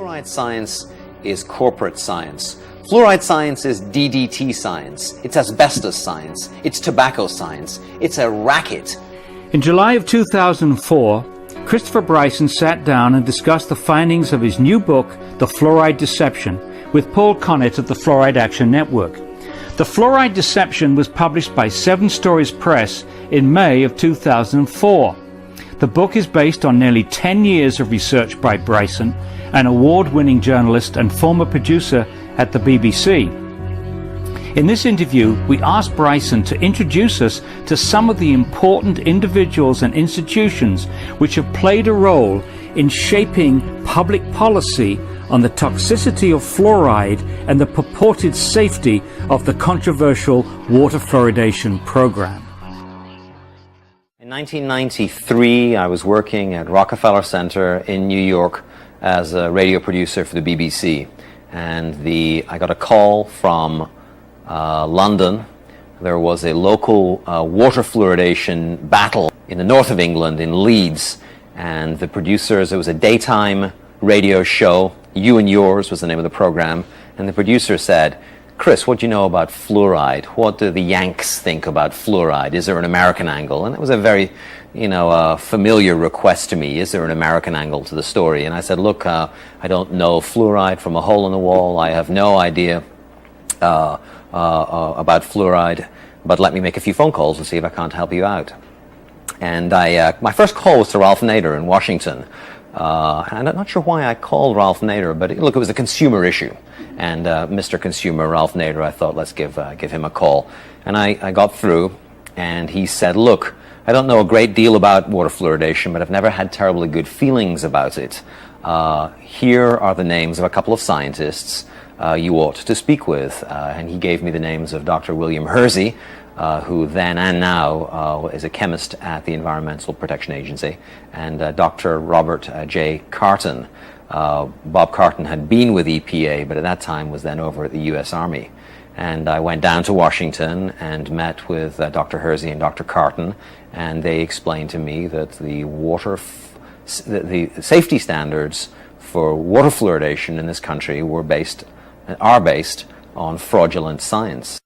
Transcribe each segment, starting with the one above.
Fluoride science is corporate science. Fluoride science is DDT science. It's asbestos science. It's tobacco science. It's a racket. In July of 2004, Christopher Bryson sat down and discussed the findings of his new book, The Fluoride Deception, with Paul Connett of the Fluoride Action Network. The Fluoride Deception was published by 7 Stories Press in May of 2004. The book is based on nearly 10 years of research by Bryson, an award-winning journalist and former producer at the BBC. In this interview, we asked Bryson to introduce us to some of the important individuals and institutions which have played a role in shaping public policy on the toxicity of fluoride and the purported safety of the controversial water fluoridation program. In 1993, I was working at Rockefeller Center in New York as a radio producer for the BBC. And I got a call from London. There was a local water fluoridation battle in the north of England, in Leeds. And the producers, it was a daytime radio show. You and Yours was the name of the program. And the producer said, "Chris, what do you know about fluoride? What do the Yanks think about fluoride? Is there an American angle?" And it was a very, familiar request to me. Is there an American angle to the story? And I said, "Look, I don't know fluoride from a hole in the wall. I have no idea about fluoride, but let me make a few phone calls and see if I can't help you out." And my first call was to Ralph Nader in Washington. And I'm not sure why I called Ralph Nader, but look, it was a consumer issue. And Mr. Consumer, Ralph Nader, I thought, let's give him a call. And I got through, and he said, "Look, I don't know a great deal about water fluoridation, but I've never had terribly good feelings about it. Here are the names of a couple of scientists you ought to speak with." And he gave me the names of Dr. William Hersey, who then and now is a chemist at the Environmental Protection Agency, and Dr. Robert J. Carton. Bob Carton had been with EPA, but at that time was then over at the U.S. Army. And I went down to Washington and met with Dr. Hersey and Dr. Carton, and they explained to me that the safety standards for water fluoridation in this country are based on fraudulent science.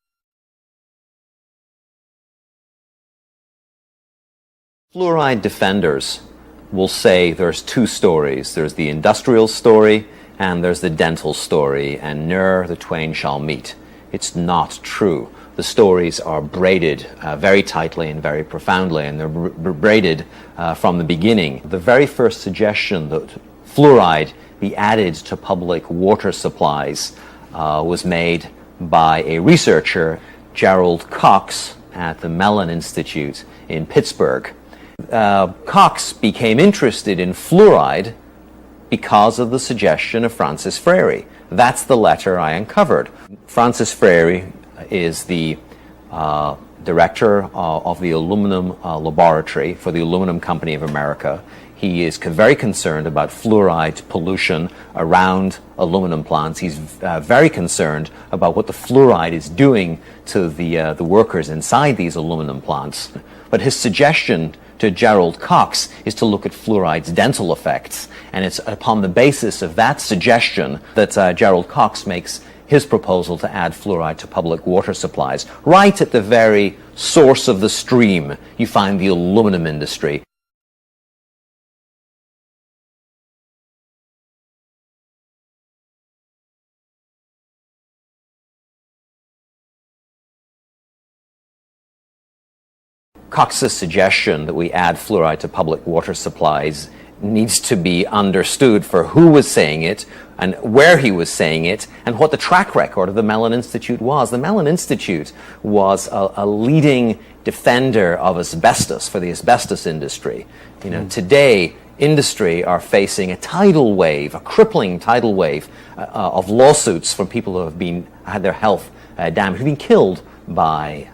Fluoride defenders will say there's 2 stories. There's the industrial story and there's the dental story, and ne'er the twain shall meet. It's not true. The stories are braided very tightly and very profoundly, and they're braided from the beginning. The very first suggestion that fluoride be added to public water supplies was made by a researcher, Gerald Cox, at the Mellon Institute in Pittsburgh. Cox became interested in fluoride because of the suggestion of Francis Frary. That's the letter I uncovered. Francis Frary is the director of the aluminum laboratory for the Aluminum Company of America. He is very concerned about fluoride pollution around aluminum plants. He's very concerned about what the fluoride is doing to the workers inside these aluminum plants. But his suggestion to Gerald Cox is to look at fluoride's dental effects. And it's upon the basis of that suggestion that Gerald Cox makes his proposal to add fluoride to public water supplies. Right at the very source of the stream, you find the aluminum industry. Cox's suggestion that we add fluoride to public water supplies needs to be understood for who was saying it and where he was saying it and what the track record of the Mellon Institute was. The Mellon Institute was a leading defender of asbestos for the asbestos industry. Today, industry are facing a tidal wave, a crippling tidal wave of lawsuits from people who have had their health damaged, who've been killed by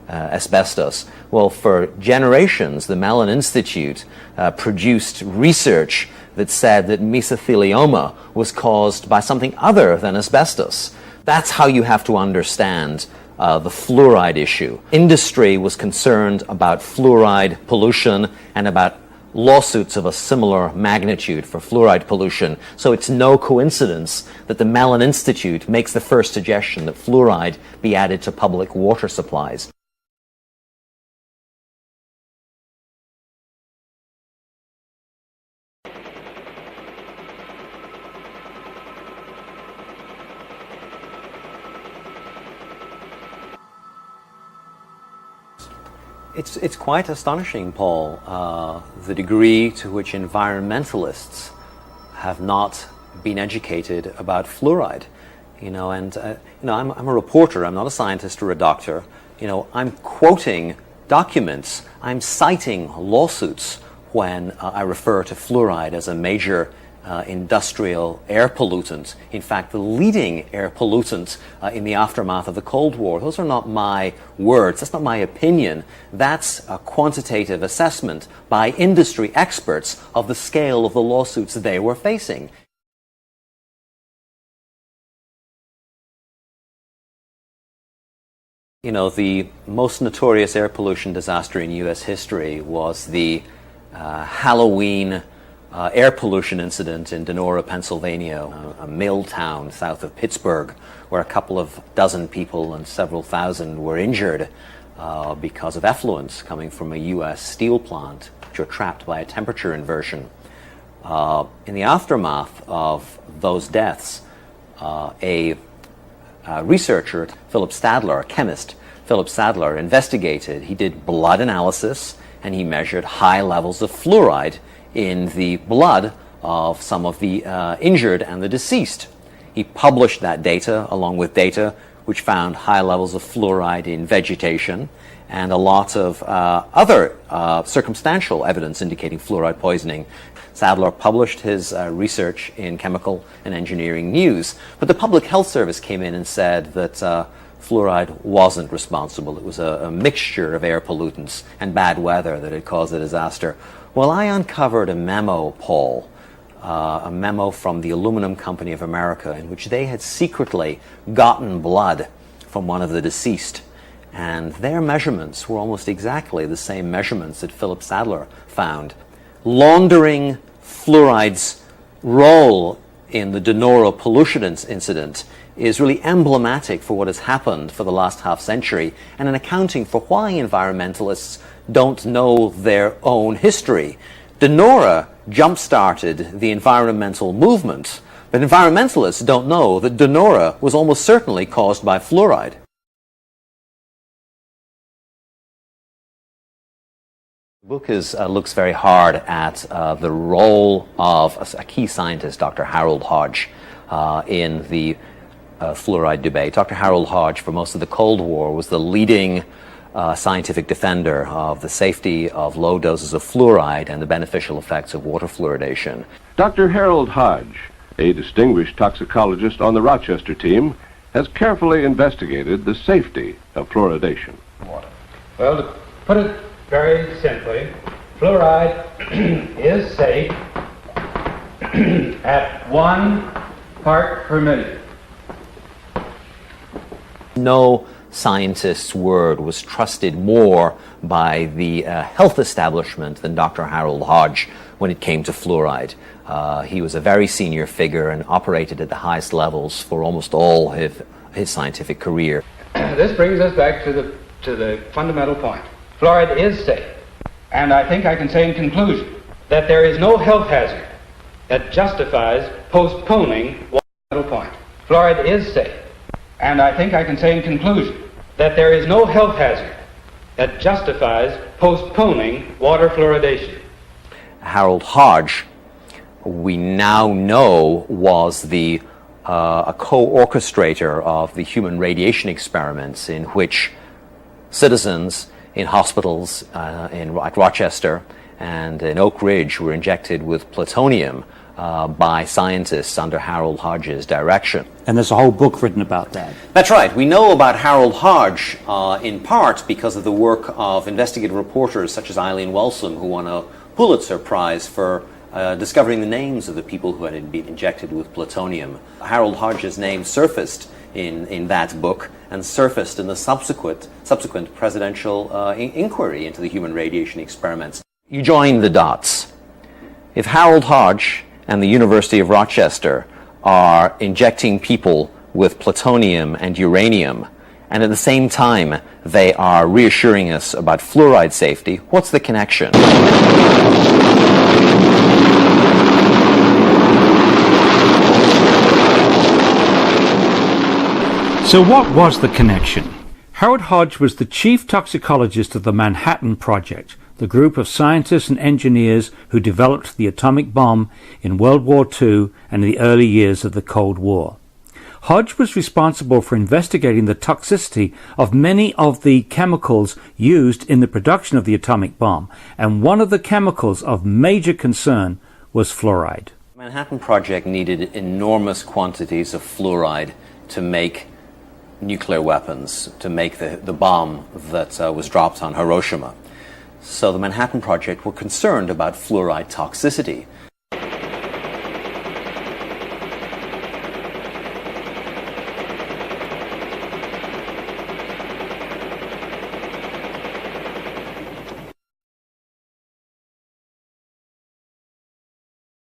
asbestos. Well, for generations, the Mellon Institute produced research that said that mesothelioma was caused by something other than asbestos. That's how you have to understand the fluoride issue. Industry was concerned about fluoride pollution and about lawsuits of a similar magnitude for fluoride pollution, so it's no coincidence that the Mellon Institute makes the first suggestion that fluoride be added to public water supplies. It's quite astonishing, Paul, the degree to which environmentalists have not been educated about fluoride. I'm a reporter. I'm not a scientist or a doctor. I'm quoting documents. I'm citing lawsuits when I refer to fluoride as a major industrial air pollutant. In fact, the leading air pollutant in the aftermath of the Cold War. Those are not my words. That's not my opinion. That's a quantitative assessment by industry experts of the scale of the lawsuits they were facing. The most notorious air pollution disaster in U.S. history was the Halloween air pollution incident in Donora, Pennsylvania, a mill town south of Pittsburgh, where a couple of dozen people and several thousand were injured because of effluents coming from a U.S. steel plant, which were trapped by a temperature inversion. In the aftermath of those deaths, a researcher, Philip Stadler, a chemist, Philip Stadler, investigated. He did blood analysis and he measured high levels of fluoride in the blood of some of the injured and the deceased. He published that data along with data which found high levels of fluoride in vegetation and a lot of other circumstantial evidence indicating fluoride poisoning. Sadler published his research in Chemical and Engineering News, but the Public Health Service came in and said that fluoride wasn't responsible. It was a mixture of air pollutants and bad weather that had caused the disaster. Well, I uncovered a memo, Paul, a memo from the Aluminum Company of America in which they had secretly gotten blood from one of the deceased. And their measurements were almost exactly the same measurements that Philip Stadler found. Laundering fluoride's role in the Donora pollution incident is really emblematic for what has happened for the last half century and an accounting for why environmentalists don't know their own history. Donora jump-started the environmental movement, but environmentalists don't know that Donora was almost certainly caused by fluoride. The book looks very hard at the role of a key scientist, Dr. Harold Hodge, in the fluoride debate. Dr. Harold Hodge, for most of the Cold War, was the leading scientific defender of the safety of low doses of fluoride and the beneficial effects of water fluoridation. Dr. Harold Hodge, a distinguished toxicologist on the Rochester team, has carefully investigated the safety of fluoridation. Well, to put it very simply, fluoride is safe at 1 part per million. No scientist's word was trusted more by the health establishment than Dr. Harold Hodge when it came to fluoride. He was a very senior figure and operated at the highest levels for almost all his scientific career. This brings us back to the fundamental point. Fluoride is safe, and I think I can say in conclusion that there is no health hazard that justifies postponing one fundamental point. Fluoride is safe, and I think I can say in conclusion that there is no health hazard that justifies postponing water fluoridation. Harold Hodge, we now know, was a co-orchestrator of the human radiation experiments in which citizens in hospitals at Rochester and in Oak Ridge were injected with plutonium by scientists under Harold Hodge's direction. And there's a whole book written about that. That's right. We know about Harold Hodge in part because of the work of investigative reporters such as Eileen Welsom, who won a Pulitzer Prize for discovering the names of the people who had been injected with plutonium. Harold Hodge's name surfaced in that book and surfaced in the subsequent presidential inquiry into the human radiation experiments. You join the dots. If Harold Hodge and the University of Rochester are injecting people with plutonium and uranium, and at the same time they are reassuring us about fluoride safety, what's the connection? So what was the connection? Harold Hodge was the chief toxicologist of the Manhattan Project, the group of scientists and engineers who developed the atomic bomb in World War II and in the early years of the Cold War. Hodge was responsible for investigating the toxicity of many of the chemicals used in the production of the atomic bomb, and one of the chemicals of major concern was fluoride. The Manhattan Project needed enormous quantities of fluoride to make nuclear weapons, to make the bomb that was dropped on Hiroshima. So the Manhattan Project were concerned about fluoride toxicity.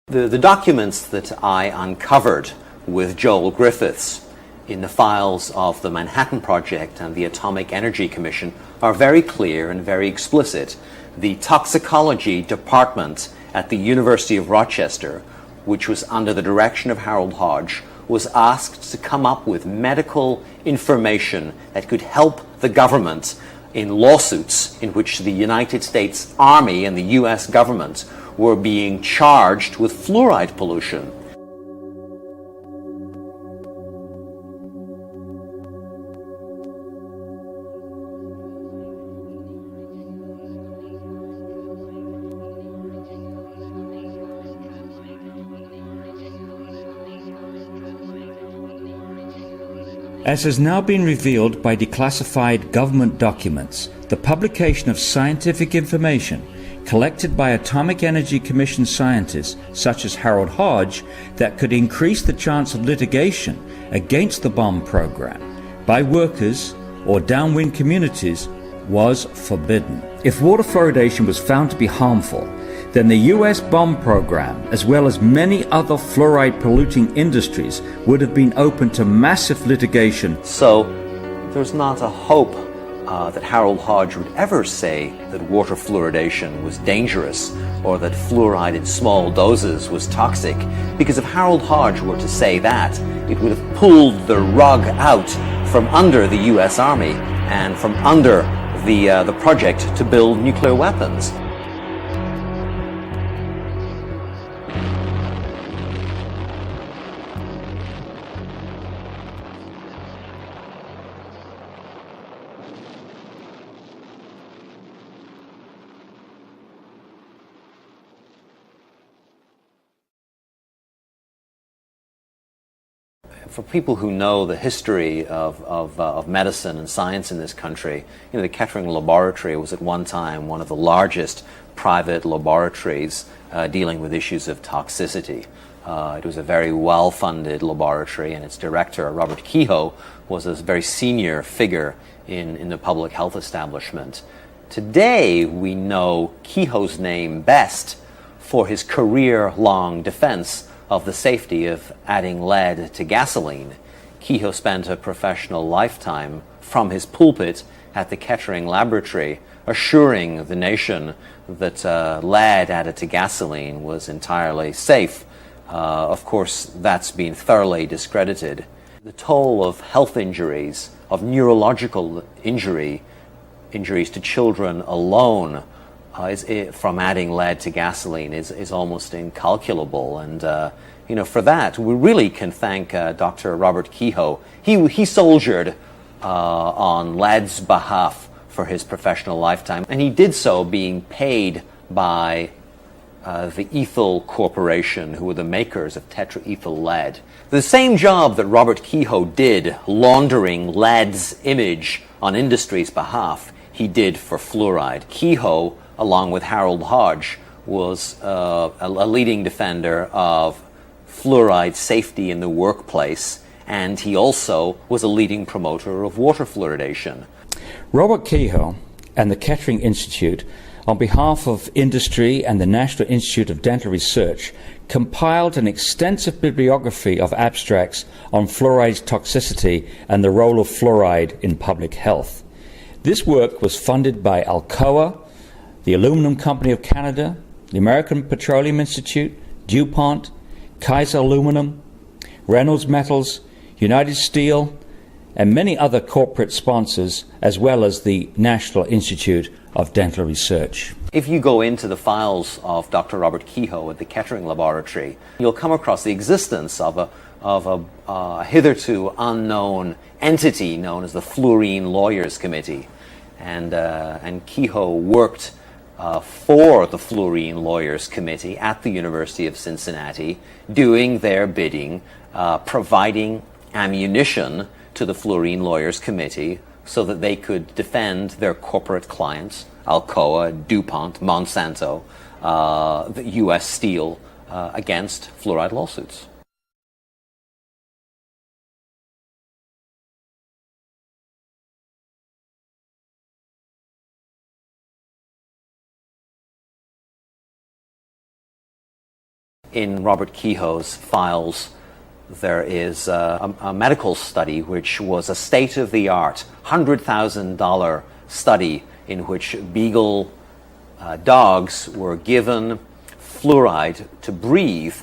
The documents that I uncovered with Joel Griffiths in the files of the Manhattan Project and the Atomic Energy Commission are very clear and very explicit. The toxicology department at the University of Rochester, which was under the direction of Harold Hodge, was asked to come up with medical information that could help the government in lawsuits in which the United States Army and the US government were being charged with fluoride pollution. As has now been revealed by declassified government documents, the publication of scientific information collected by Atomic Energy Commission scientists such as Harold Hodge that could increase the chance of litigation against the bomb program by workers or downwind communities was forbidden. If water fluoridation was found to be harmful, then the US bomb program, as well as many other fluoride polluting industries, would have been open to massive litigation. So there's not a hope that Harold Hodge would ever say that water fluoridation was dangerous or that fluoride in small doses was toxic, because if Harold Hodge were to say that, it would have pulled the rug out from under the US Army and from under the project to build nuclear weapons. For people who know the history of medicine and science in this country, the Kettering Laboratory was at one time one of the largest private laboratories dealing with issues of toxicity. It was a very well-funded laboratory, and its director, Robert Kehoe, was a very senior figure in the public health establishment. Today, we know Kehoe's name best for his career-long defense of the safety of adding lead to gasoline. Kehoe spent a professional lifetime from his pulpit at the Kettering Laboratory assuring the nation that lead added to gasoline was entirely safe. Of course, that's been thoroughly discredited. The toll of health injuries, of neurological injuries to children alone from adding lead to gasoline is almost incalculable, and for that we really can thank Dr. Robert Kehoe. He soldiered on lead's behalf for his professional lifetime, and he did so being paid by the Ethyl Corporation, who were the makers of tetraethyl lead. The same job that Robert Kehoe did laundering lead's image on industry's behalf, he did for fluoride. Kehoe, along with Harold Hodge, was a leading defender of fluoride safety in the workplace, and he also was a leading promoter of water fluoridation. Robert Kehoe and the Kettering Institute, on behalf of industry and the National Institute of Dental Research, compiled an extensive bibliography of abstracts on fluoride's toxicity and the role of fluoride in public health. This work was funded by Alcoa, the Aluminum Company of Canada, the American Petroleum Institute, DuPont, Kaiser Aluminum, Reynolds Metals, United Steel, and many other corporate sponsors, as well as the National Institute of Dental Research. If you go into the files of Dr. Robert Kehoe at the Kettering Laboratory, you'll come across the existence of a hitherto unknown entity known as the Fluorine Lawyers Committee. And Kehoe worked for the Fluorine Lawyers Committee at the University of Cincinnati, doing their bidding, providing ammunition to the Fluorine Lawyers Committee so that they could defend their corporate clients, Alcoa, DuPont, Monsanto, the U.S. Steel, against fluoride lawsuits. In Robert Kehoe's files, there is a medical study which was a state-of-the-art $100,000 study in which beagle dogs were given fluoride to breathe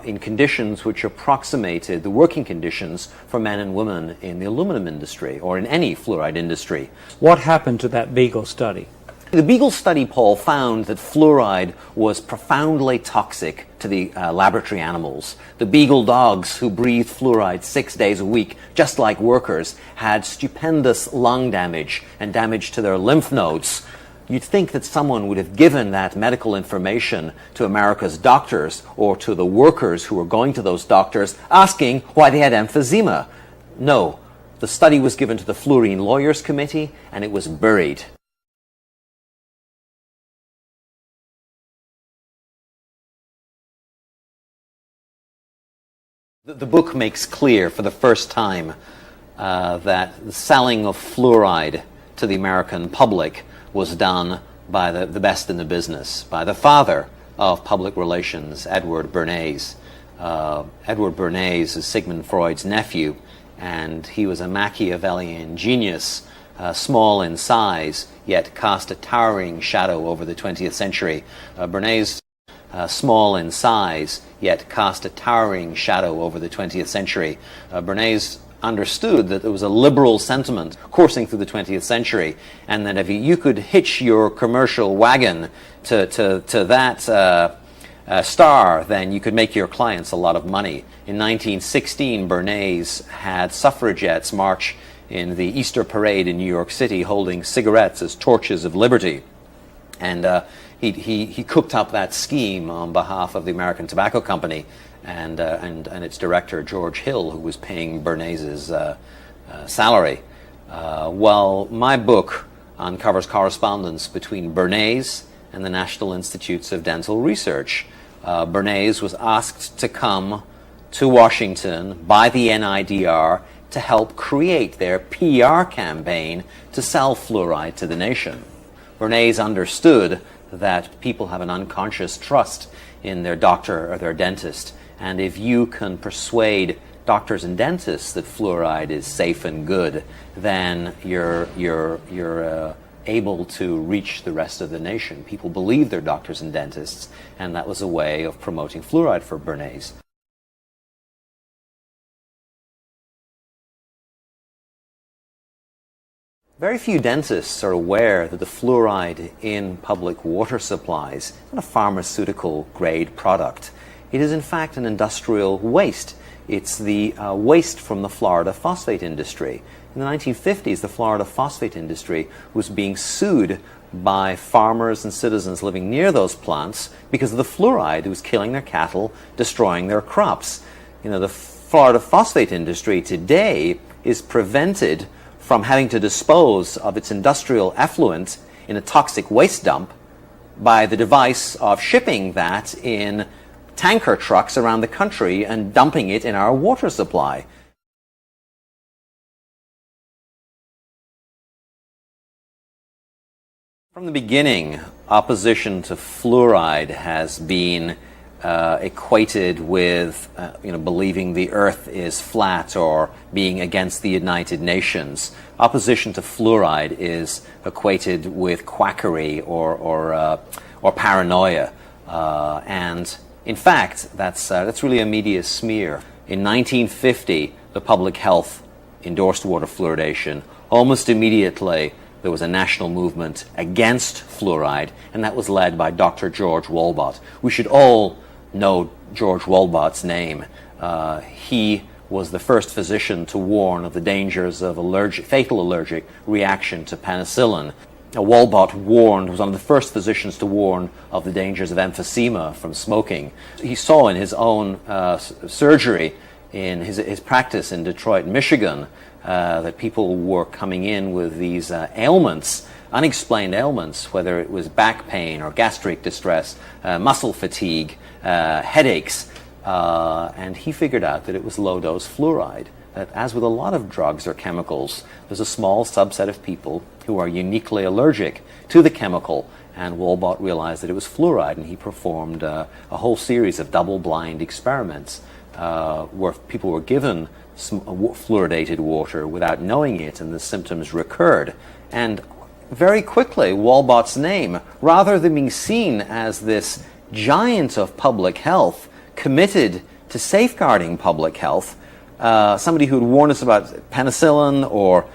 in conditions which approximated the working conditions for men and women in the aluminum industry or in any fluoride industry. What happened to that beagle study? The beagle study, Paul, found that fluoride was profoundly toxic to the laboratory animals. The beagle dogs who breathed fluoride 6 days a week, just like workers, had stupendous lung damage and damage to their lymph nodes. You'd think that someone would have given that medical information to America's doctors or to the workers who were going to those doctors asking why they had emphysema. No, the study was given to the Fluorine Lawyers Committee and it was buried. The book makes clear for the first time that the selling of fluoride to the American public was done by the best in the business, by the father of public relations, Edward Bernays. Edward Bernays is Sigmund Freud's nephew, and he was a Machiavellian genius, small in size, yet cast a towering shadow over the 20th century. Bernays, small in size, yet cast a towering shadow over the 20th century. Bernays understood that there was a liberal sentiment coursing through the 20th century, and that if you could hitch your commercial wagon to that star, then you could make your clients a lot of money. In 1916, Bernays had suffragettes march in the Easter parade in New York City holding cigarettes as torches of liberty. And he cooked up that scheme on behalf of the American Tobacco Company and its director, George Hill, who was paying Bernays's salary. Well, my book uncovers correspondence between Bernays and the National Institutes of Dental Research. Bernays was asked to come to Washington by the NIDR to help create their PR campaign to sell fluoride to the nation. Bernays understood that people have an unconscious trust in their doctor or their dentist, and if you can persuade doctors and dentists that fluoride is safe and good, then you're able to reach the rest of the nation. People believe their doctors and dentists, and that was a way of promoting fluoride for Bernays. Very few dentists are aware that the fluoride in public water supplies is not a pharmaceutical grade product. It is in fact an industrial waste. It's the waste from the Florida phosphate industry. In the 1950s, the Florida phosphate industry was being sued by farmers and citizens living near those plants because of the fluoride. It was killing their cattle, destroying their crops. You know, the Florida phosphate industry today is prevented from having to dispose of its industrial effluent in a toxic waste dump by the device of shipping that in tanker trucks around the country and dumping it in our water supply. From the beginning, opposition to fluoride has been equated with believing the earth is flat or being against the United Nations. Opposition to fluoride is equated with quackery or paranoia. And in fact, that's really a media smear. In 1950, the public health endorsed water fluoridation. Almost immediately, there was a national movement against fluoride, and that was led by Dr. George Wolbott. We should all know George Wolbott's name. He was the first physician to warn of the dangers of fatal allergic reaction to penicillin. Wolbott was one of the first physicians to warn of the dangers of emphysema from smoking. He saw in his own surgery, in his practice in Detroit, Michigan, that people were coming in with these ailments, unexplained ailments, whether it was back pain or gastric distress, muscle fatigue, headaches, and he figured out that it was low-dose fluoride. That, as with a lot of drugs or chemicals, there's a small subset of people who are uniquely allergic to the chemical, and Wolbott realized that it was fluoride, and he performed a whole series of double-blind experiments where people were given fluoridated water without knowing it, and the symptoms recurred. And very quickly, Wolbott's name, rather than being seen as this giant of public health, committed to safeguarding public health, somebody who would warn us about penicillin or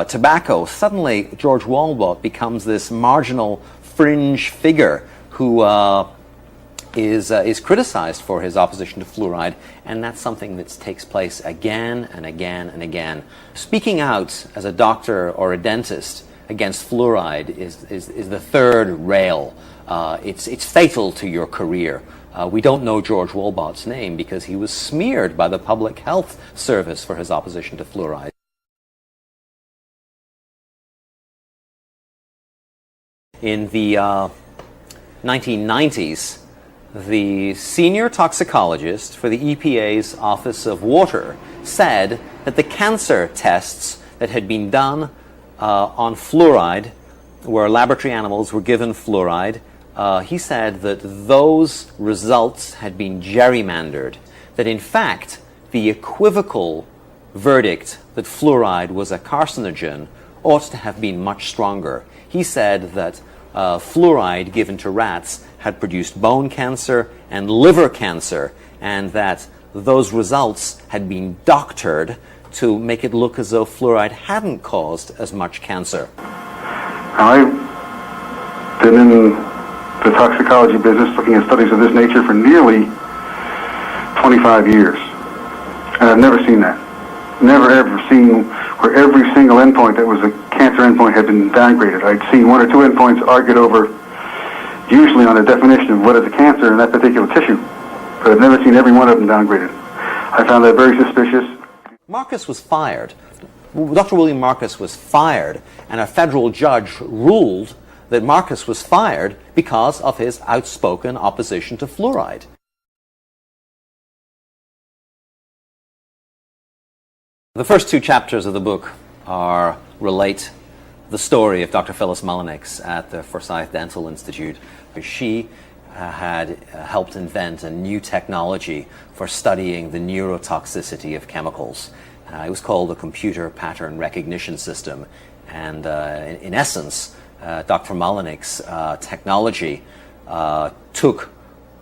tobacco, suddenly George Wolbott becomes this marginal fringe figure who is criticized for his opposition to fluoride, and that's something that takes place again and again and again. Speaking out as a doctor or a dentist against fluoride is the third rail. It's fatal to your career. We don't know George Wolbott's name because he was smeared by the Public Health Service for his opposition to fluoride. In the 1990s, the senior toxicologist for the EPA's Office of Water said that the cancer tests that had been done on fluoride, where laboratory animals were given fluoride, he said that those results had been gerrymandered, that in fact the equivocal verdict that fluoride was a carcinogen ought to have been much stronger. He said that fluoride given to rats had produced bone cancer and liver cancer, and that those results had been doctored to make it look as though fluoride hadn't caused as much cancer. I've been in the toxicology business looking at studies of this nature for nearly 25 years, and I've never seen that. Never ever seen where every single endpoint that was a cancer endpoint had been downgraded. I'd seen one or two endpoints argued over, usually on a definition of what is a cancer in that particular tissue, but I've never seen every one of them downgraded. I found that very suspicious. Marcus was fired. Dr. William Marcus was fired, and a federal judge ruled that Marcus was fired because of his outspoken opposition to fluoride. The first two chapters of the book relate the story of Dr. Phyllis Mullenix at the Forsyth Dental Institute. She had helped invent a new technology for studying the neurotoxicity of chemicals. It was called the computer pattern recognition system. And in essence, Dr. Mullenix's technology took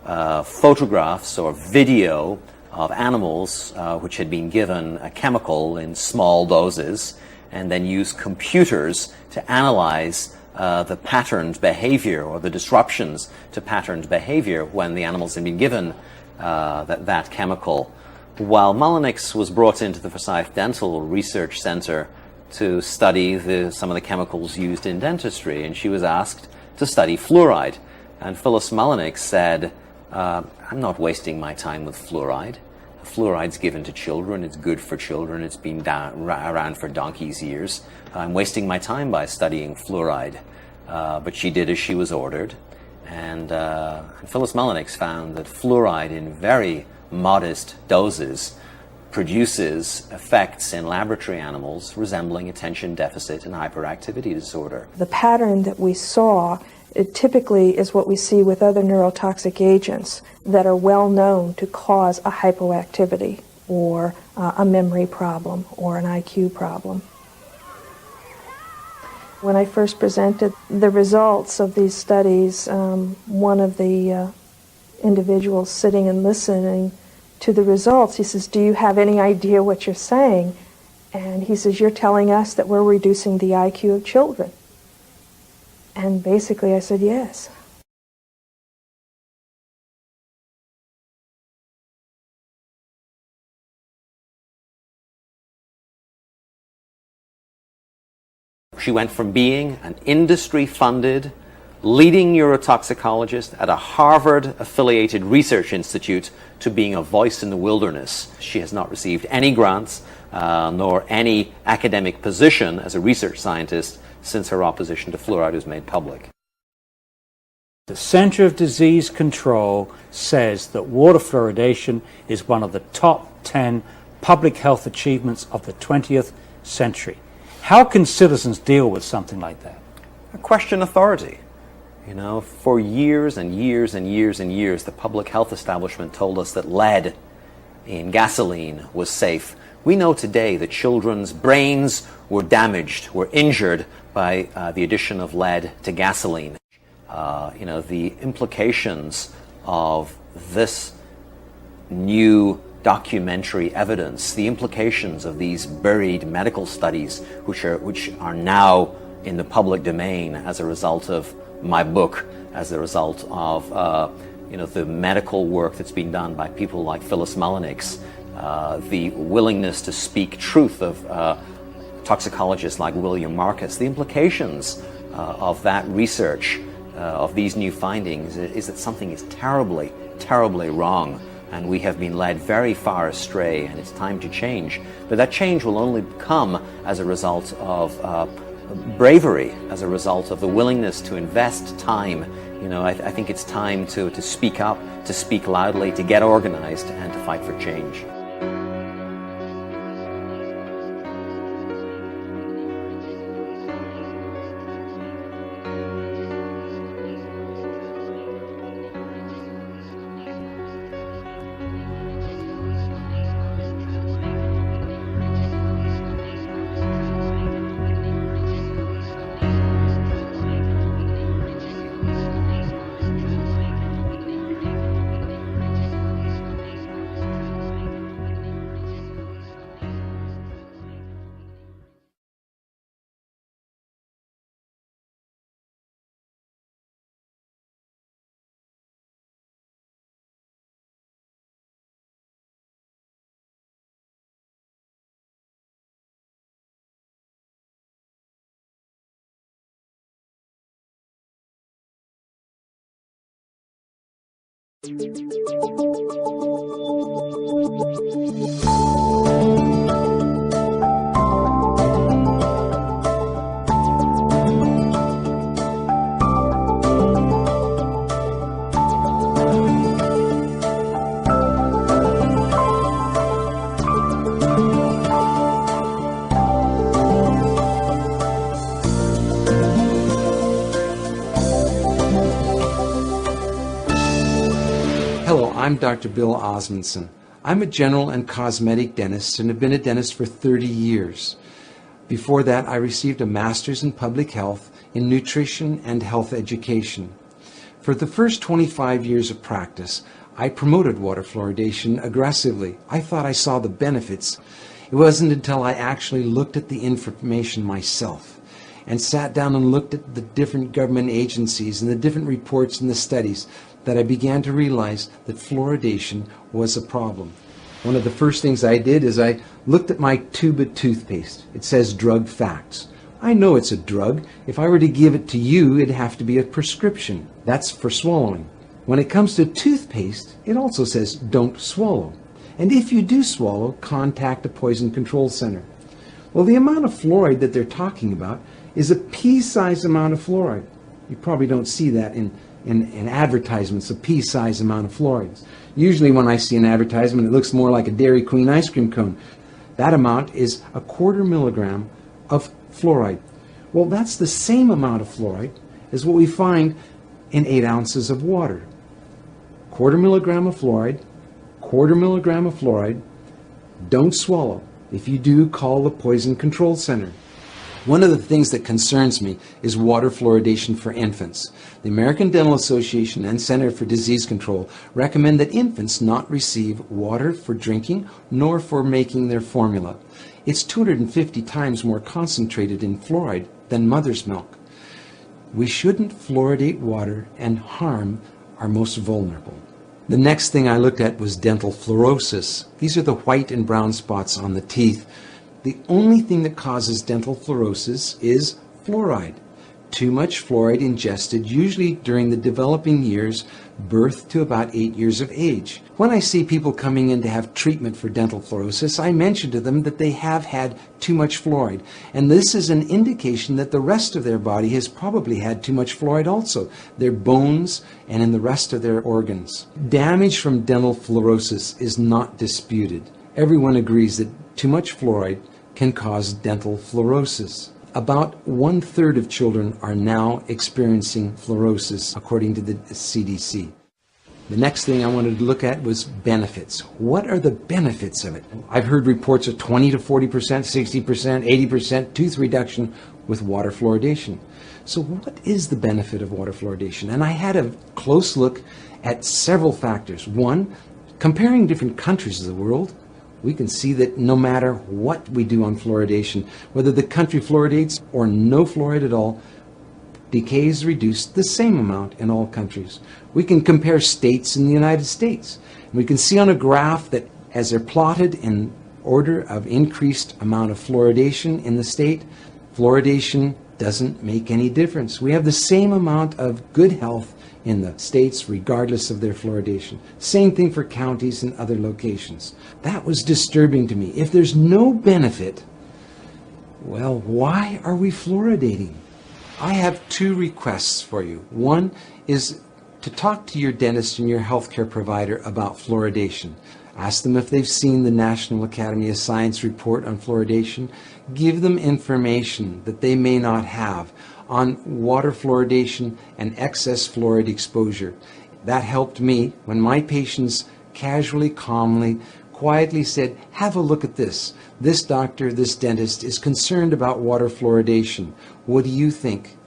photographs or video of animals which had been given a chemical in small doses, and then used computers to analyze the patterned behavior or the disruptions to patterned behavior when the animals had been given that chemical. While Mullenix was brought into the Forsyth Dental Research Center to study some of the chemicals used in dentistry, and she was asked to study fluoride. And Phyllis Mullenix said, I'm not wasting my time with fluoride. Fluoride's given to children, it's good for children, it's been around for donkey's years. I'm wasting my time by studying fluoride. But she did as she was ordered. And Phyllis Mullenix found that fluoride in very modest doses produces effects in laboratory animals resembling attention deficit and hyperactivity disorder. The pattern that we saw, it typically is what we see with other neurotoxic agents that are well known to cause a hypoactivity or a memory problem or an IQ problem. When I first presented the results of these studies, one of the individuals sitting and listening to the results, he says, "Do you have any idea what you're saying?" And he says, "You're telling us that we're reducing the IQ of children." And basically I said, yes. She went from being an industry-funded, leading neurotoxicologist at a Harvard-affiliated research institute to being a voice in the wilderness. She has not received any grants nor any academic position as a research scientist since her opposition to fluoride was made public. The Center of Disease Control says that water fluoridation is one of the top 10 public health achievements of the 20th century. How can citizens deal with something like that? Question authority. You know, for years and years and years and years, the public health establishment told us that lead in gasoline was safe. We know today that children's brains were damaged, were injured by the addition of lead to gasoline. You know, the implications of this new documentary evidence, the implications of these buried medical studies, which are now in the public domain as a result of my book, as a result of you know, the medical work that's been done by people like Phyllis Mullenix, the willingness to speak truth of toxicologists like William Marcus. The implications of that research, of these new findings, is that something is terribly, terribly wrong, and we have been led very far astray, and it's time to change. But that change will only come as a result of bravery, as a result of the willingness to invest time. You know, I think it's time to speak up, to speak loudly, to get organized, and to fight for change. I'm Dr. Bill Osmondson. I'm a general and cosmetic dentist and have been a dentist for 30 years. Before that, I received a master's in public health in nutrition and health education. For the first 25 years of practice, I promoted water fluoridation aggressively. I thought I saw the benefits. It wasn't until I actually looked at the information myself and sat down and looked at the different government agencies and the different reports and the studies that I began to realize that fluoridation was a problem. One of the first things I did is I looked at my tube of toothpaste. It says drug facts. I know it's a drug. If I were to give it to you, it'd have to be a prescription. That's for swallowing. When it comes to toothpaste, it also says don't swallow. And if you do swallow, contact a poison control center. Well, the amount of fluoride that they're talking about is a pea-sized amount of fluoride. You probably don't see that in in advertisements, a pea-sized amount of fluoride. Usually when I see an advertisement, it looks more like a Dairy Queen ice cream cone. That amount is 1/4 milligram of fluoride. Well, that's the same amount of fluoride as what we find in 8 ounces of water. 1/4 milligram of fluoride, 1/4 milligram of fluoride. Don't swallow. If you do, call the Poison Control Center. One of the things that concerns me is water fluoridation for infants. The American Dental Association and Center for Disease Control recommend that infants not receive water for drinking nor for making their formula. It's 250 times more concentrated in fluoride than mother's milk. We shouldn't fluoridate water and harm our most vulnerable. The next thing I looked at was dental fluorosis. These are the white and brown spots on the teeth. The only thing that causes dental fluorosis is fluoride. Too much fluoride ingested, usually during the developing years, birth to about 8 years of age. When I see people coming in to have treatment for dental fluorosis, I mention to them that they have had too much fluoride. And this is an indication that the rest of their body has probably had too much fluoride also, their bones and in the rest of their organs. Damage from dental fluorosis is not disputed. Everyone agrees that too much fluoride can cause dental fluorosis. About 1/3 of children are now experiencing fluorosis, according to the CDC. The next thing I wanted to look at was benefits. What are the benefits of it? I've heard reports of 20 to 40%, 60%, 80% tooth reduction with water fluoridation. So what is the benefit of water fluoridation? And I had a close look at several factors. One, comparing different countries of the world, we can see that no matter what we do on fluoridation, whether the country fluoridates or no fluoride at all, decay is reduced the same amount in all countries. We can compare states in the United States. We can see on a graph that as they're plotted in order of increased amount of fluoridation in the state, fluoridation doesn't make any difference. We have the same amount of good health in the states regardless of their fluoridation. Same thing for counties and other locations. That was disturbing to me. If there's no benefit, well, why are we fluoridating? I have 2 requests for you. One is to talk to your dentist and your healthcare provider about fluoridation. Ask them if they've seen the National Academy of Science report on fluoridation. Give them information that they may not have on water fluoridation and excess fluoride exposure. That helped me when my patients casually, calmly, quietly said, have a look at this. This doctor, this dentist is concerned about water fluoridation. What do you think?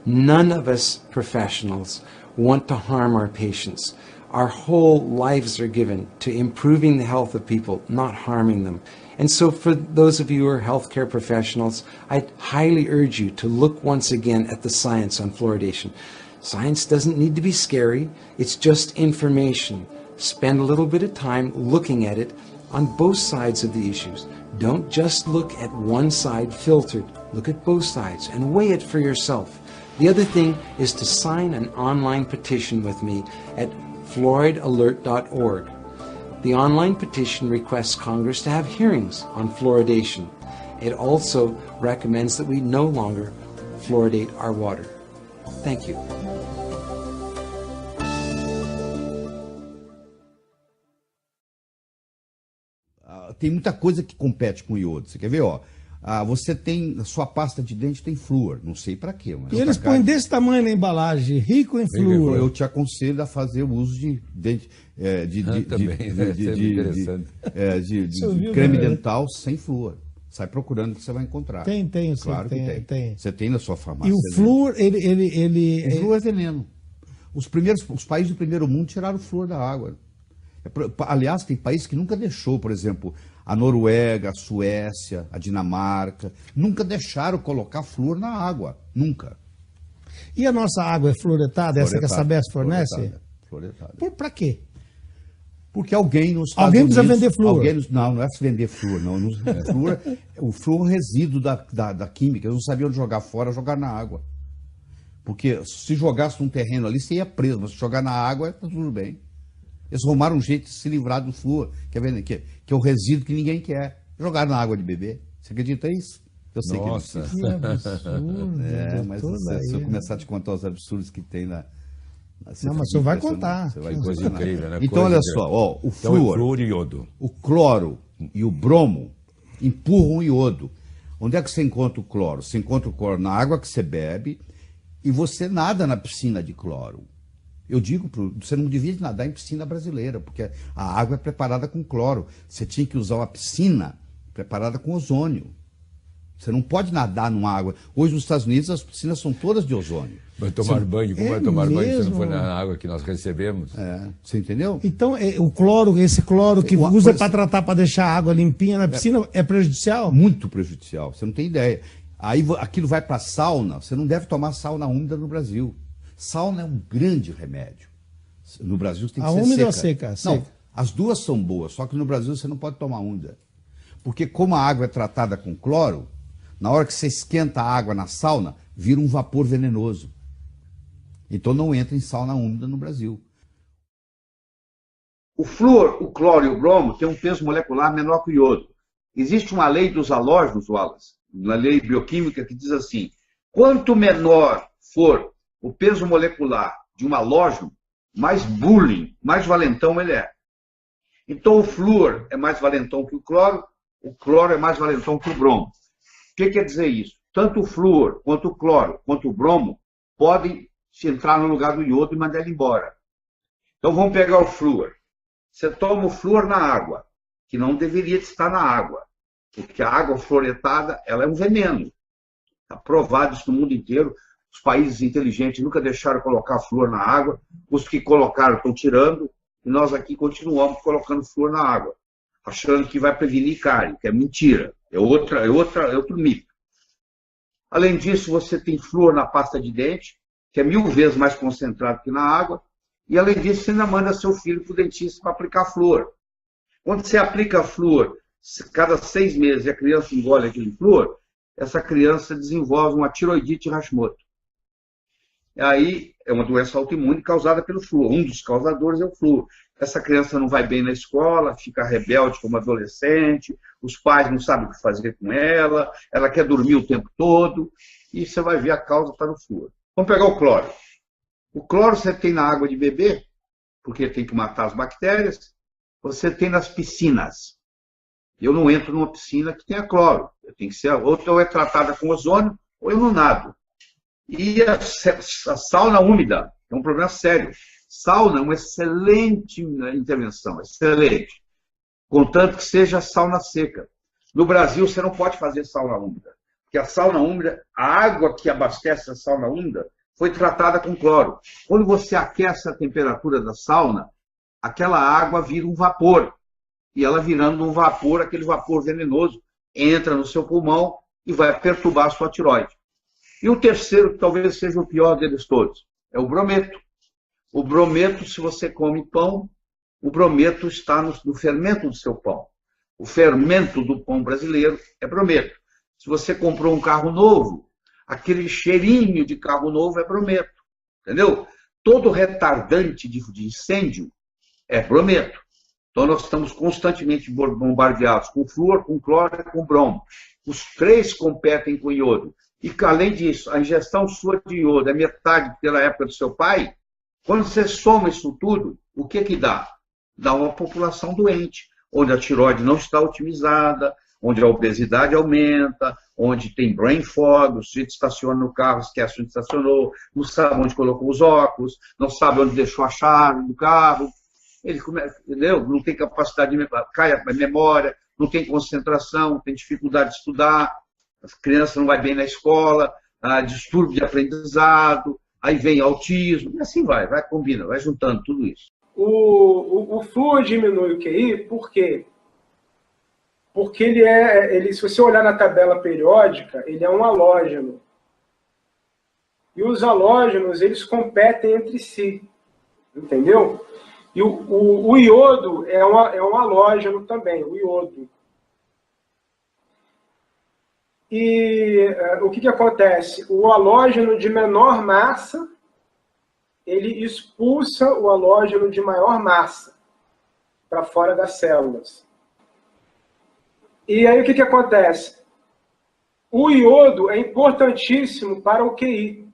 None of us professionals want to harm our patients. Our whole lives are given to improving the health of people, not harming them. And so for those of you who are healthcare professionals, I highly urge you to look once again at the science on fluoridation. Science doesn't need to be scary. It's just information. Spend a little bit of time looking at it on both sides of the issues. Don't just look at one side filtered. Look at both sides and weigh it for yourself. The other thing is to sign an online petition with me at fluoridealert.org. The online petition requests Congress to have hearings on fluoridation. It also recommends that we no longer fluoridate our water. Thank you. Tem muita coisa que compete com o iodo. Você quer ver, ó? Você tem, a sua pasta de dente tem flúor, não sei para quê. Mas e eles põem desse tamanho na embalagem, rico em flúor. Eu te aconselho a fazer o uso de dente, de creme dental sem flúor. Sai procurando que você vai encontrar. Tem, claro que tem. Você tem na sua farmácia. E o flúor, O flúor é veneno. Os países do primeiro mundo tiraram o flúor da água. Aliás, tem países que nunca deixou, por exemplo, a Noruega, a Suécia, a Dinamarca, nunca deixaram colocar flúor na água, nunca. E a nossa água é fluoretada? Essa que a Sabesp fornece? Fluoretada. Para quê? Porque alguém nos Estados Alguém Unidos... precisa vender flúor. Não é se vender flúor, não. O flúor é um resíduo da química, eles não sabiam onde jogar fora, jogar na água. Porque se jogasse num terreno ali, você ia preso, mas se jogar na água, tá tudo bem. Eles arrumaram um jeito de se livrar do flúor, que é o resíduo que ninguém quer. Jogar na água de beber. Você acredita nisso? Eu sei que absurdo. mas se eu começar a te contar os absurdos que tem lá. Não, mas o senhor vai contar. Você vai Coisa incrível, né? Então, Coisa olha só, ó, o Então, é flúor, flúor e iodo. o cloro e o bromo empurram o iodo. Onde é que você encontra o cloro? Você encontra o cloro na água que você bebe e você nada na piscina de cloro. Eu digo, você não devia nadar em piscina brasileira, porque a água é preparada com cloro. Você tinha que usar uma piscina preparada com ozônio. Você não pode nadar numa água. Hoje, nos Estados Unidos, as piscinas são todas de ozônio. Vai tomar banho, como é vai tomar banho se não mesmo? for na água que nós recebemos? Você entendeu? Então, o cloro, esse cloro que usa para tratar, para deixar a água limpinha na piscina, é prejudicial? Muito prejudicial, você não tem ideia. Aí aquilo vai para sauna, você não deve tomar sauna úmida no Brasil. Sauna é um grande remédio. No Brasil você tem que A ser úmida seca. ou seca? Não, Seca. as duas são boas, só que no Brasil você não pode tomar úmida. Porque como a água é tratada com cloro, na hora que você esquenta a água na sauna, vira um vapor venenoso. Então não entra em sauna úmida no Brasil. O flúor, o cloro e o bromo têm um peso molecular menor que o iodo. Existe uma lei dos halógenos, Wallace, uma lei bioquímica que diz assim: quanto menor for o peso molecular de um halógeno, mais bullying, mais valentão ele é. Então o flúor é mais valentão que o cloro é mais valentão que o bromo. O que quer dizer isso? Tanto o flúor, quanto o cloro, quanto o bromo podem entrar no lugar do iodo e mandar ele embora. Então vamos pegar o flúor. Você toma o flúor na água, que não deveria estar na água, porque a água fluoretada ela é um veneno. Está provado isso no mundo inteiro. Os países inteligentes nunca deixaram colocar flúor na água. Os que colocaram estão tirando. E nós aqui continuamos colocando flúor na água, achando que vai prevenir cárie, que é mentira. É outro mito. Além disso, você tem flúor na pasta de dente, que é 1000 vezes mais concentrado que na água. E, além disso, você ainda manda seu filho para o dentista para aplicar flúor. Quando você aplica flúor, cada 6 meses, e a criança engole aquele flúor, essa criança desenvolve uma tiroidite Hashimoto. E aí, é uma doença autoimune causada pelo flúor. Um dos causadores é o flúor. Essa criança não vai bem na escola, fica rebelde como adolescente, os pais não sabem o que fazer com ela quer dormir o tempo todo, e você vai ver a causa está no flúor. Vamos pegar o cloro. O cloro você tem na água de beber, porque tem que matar as bactérias. Você tem nas piscinas. Eu não entro numa piscina que tenha cloro. Eu tenho que ser, ou é tratada com ozônio, ou eu não nado. E a sauna úmida é um problema sério. Sauna é uma excelente intervenção, excelente. Contanto que seja sauna seca. No Brasil, você não pode fazer sauna úmida. Porque a sauna úmida, a água que abastece a sauna úmida, foi tratada com cloro. Quando você aquece a temperatura da sauna, aquela água vira um vapor. E ela virando um vapor, aquele vapor venenoso, entra no seu pulmão e vai perturbar a sua tireoide. E o terceiro, que talvez seja o pior deles todos, é o brometo. O brometo, se você come pão, o brometo está no fermento do seu pão. O fermento do pão brasileiro é brometo. Se você comprou um carro novo, aquele cheirinho de carro novo é brometo. Entendeu? Todo retardante de incêndio é brometo. Então nós estamos constantemente bombardeados com flúor, com cloro e com bromo. Os três competem com iodo. E, além disso, a ingestão sua de iodo é metade pela época do seu pai. Quando você soma isso tudo, o que dá? Dá uma população doente, onde a tireoide não está otimizada, onde a obesidade aumenta, onde tem brain fog, o sujeito estaciona no carro, esquece onde estacionou, não sabe onde colocou os óculos, não sabe onde deixou a chave do carro. Ele entendeu? Não tem capacidade de cai a memória, não tem concentração, tem dificuldade de estudar. As crianças não vai bem na escola, distúrbio de aprendizado, aí vem autismo, e assim vai combina, vai juntando tudo isso. O flúor diminui o QI, por quê? Porque se você olhar na tabela periódica, ele é um halógeno. E os halógenos, eles competem entre si, entendeu? E o iodo é um halógeno também, o iodo. E o que acontece? O halógeno de menor massa, ele expulsa o halógeno de maior massa para fora das células. E aí o que acontece? O iodo é importantíssimo para o QI.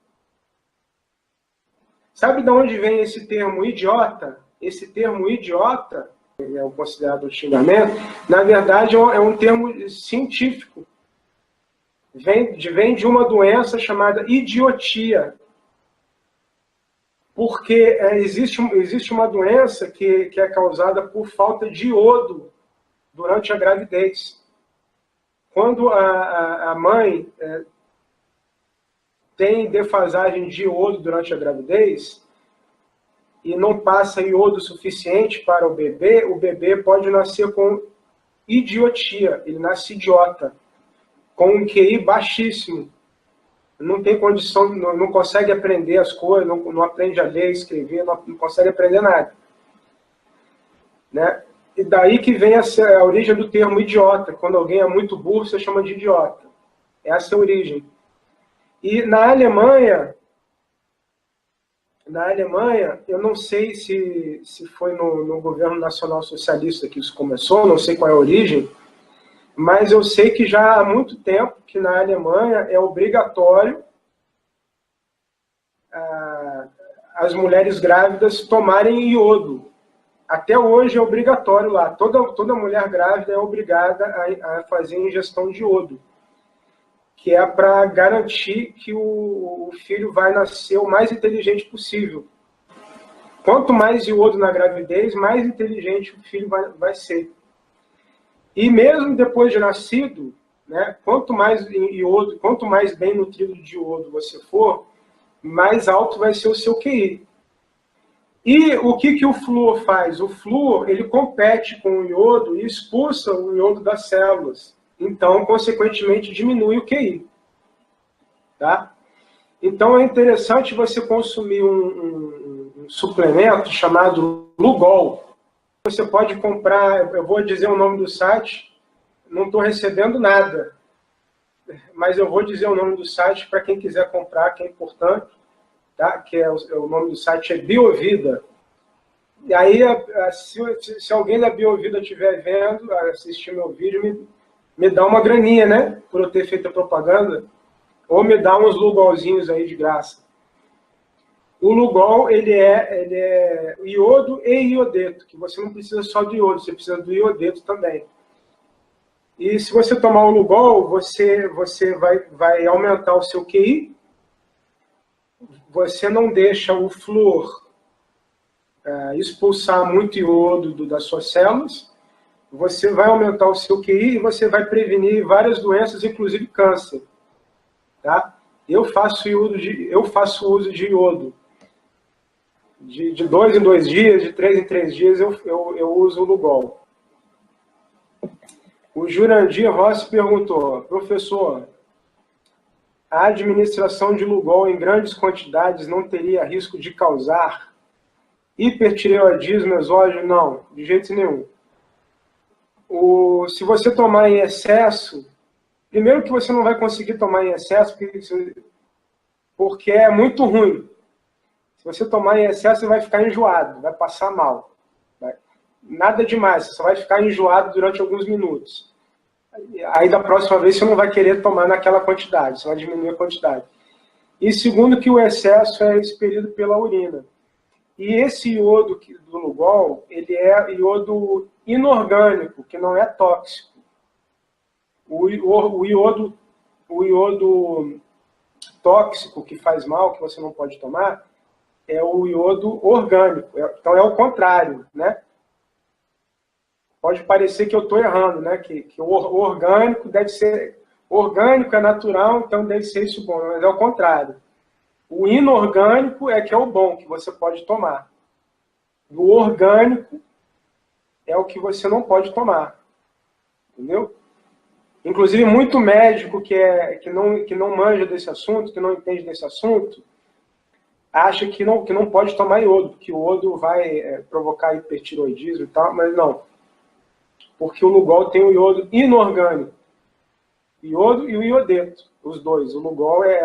Sabe de onde vem esse termo idiota? Esse termo idiota, é o considerado um xingamento, na verdade é um termo científico. Vem de uma doença chamada idiotia. Porque existe uma doença que é causada por falta de iodo durante a gravidez. Quando a mãe tem defasagem de iodo durante a gravidez e não passa iodo suficiente para o bebê pode nascer com idiotia, ele nasce idiota, com um QI baixíssimo. Não tem condição, não consegue aprender as coisas, não aprende a ler, escrever, não consegue aprender nada. Né? E daí que vem a origem do termo idiota. Quando alguém é muito burro, você chama de idiota. Essa é a origem. E na Alemanha, eu não sei se foi no governo nacional socialista que isso começou, não sei qual é a origem, mas eu sei que já há muito tempo que na Alemanha é obrigatório as mulheres grávidas tomarem iodo. Até hoje é obrigatório lá. Toda mulher grávida é obrigada a fazer ingestão de iodo, que é para garantir que o filho vai nascer o mais inteligente possível. Quanto mais iodo na gravidez, mais inteligente o filho vai ser. E mesmo depois de nascido, né, quanto mais iodo, quanto mais bem nutrido de iodo você for, mais alto vai ser o seu QI. E o que o flúor faz? O flúor, ele compete com o iodo e expulsa o iodo das células. Então, consequentemente, diminui o QI. Tá? Então, é interessante você consumir um suplemento chamado Lugol. Você pode comprar, eu vou dizer o nome do site, não estou recebendo nada, mas eu vou dizer o nome do site para quem quiser comprar, que é importante, tá? Que o nome do site é Biovida. E aí, se alguém da Biovida estiver vendo, assistir meu vídeo, me dá uma graninha, né? Por eu ter feito a propaganda, ou me dá uns Lugolzinhos aí de graça. O Lugol, ele é iodo e iodeto, que você não precisa só do iodo, você precisa do iodeto também. E se você tomar o Lugol, você vai aumentar o seu QI, você não deixa o flúor expulsar muito iodo das suas células, você vai aumentar o seu QI e você vai prevenir várias doenças, inclusive câncer. Tá? Eu faço uso de iodo. De 2 em 2 dias, de 3 em 3 dias, eu uso o Lugol. O Jurandir Rossi perguntou, professor, a administração de Lugol em grandes quantidades não teria risco de causar hipertireoidismo exógeno? Não, de jeito nenhum. Se você tomar em excesso, primeiro que você não vai conseguir tomar em excesso, porque é muito ruim. Se você tomar em excesso, você vai ficar enjoado, vai passar mal. Nada demais, você só vai ficar enjoado durante alguns minutos. Aí da próxima vez você não vai querer tomar naquela quantidade, você vai diminuir a quantidade. E segundo que o excesso é expelido pela urina. E esse iodo do Lugol, ele é iodo inorgânico, que não é tóxico. O iodo tóxico que faz mal, que você não pode tomar, é o iodo orgânico. Então é o contrário, né? Pode parecer que eu estou errando, né? Que o orgânico deve ser... Orgânico é natural, então deve ser isso bom, mas é o contrário. O inorgânico é que é o bom, que você pode tomar. O orgânico é o que você não pode tomar. Entendeu? Inclusive, muito médico que não manja desse assunto, que não entende desse assunto, acha que não pode tomar iodo, porque o iodo vai provocar hipertiroidismo e tal, mas não. Porque o Lugol tem o iodo inorgânico. Iodo e o iodeto, os dois. O Lugol é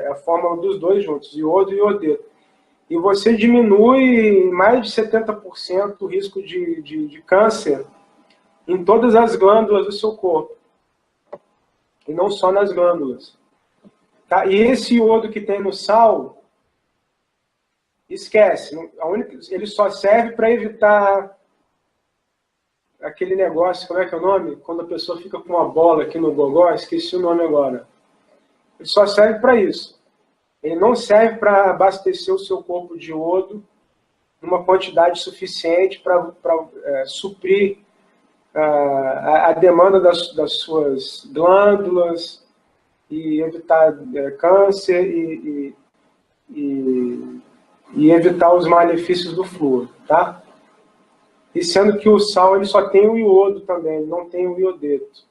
a fórmula dos dois juntos, iodo e iodeto. E você diminui mais de 70% o risco de câncer em todas as glândulas do seu corpo. E não só nas glândulas. Tá? E esse iodo que tem no sal, esquece. Ele só serve para evitar aquele negócio, como é que é o nome? Quando a pessoa fica com uma bola aqui no gogó, esqueci o nome agora. Ele só serve para isso. Ele não serve para abastecer o seu corpo de iodo numa quantidade suficiente para suprir a demanda das suas glândulas e evitar câncer e evitar os malefícios do flúor, tá? E sendo que o sal ele só tem o iodo também, ele não tem o iodeto.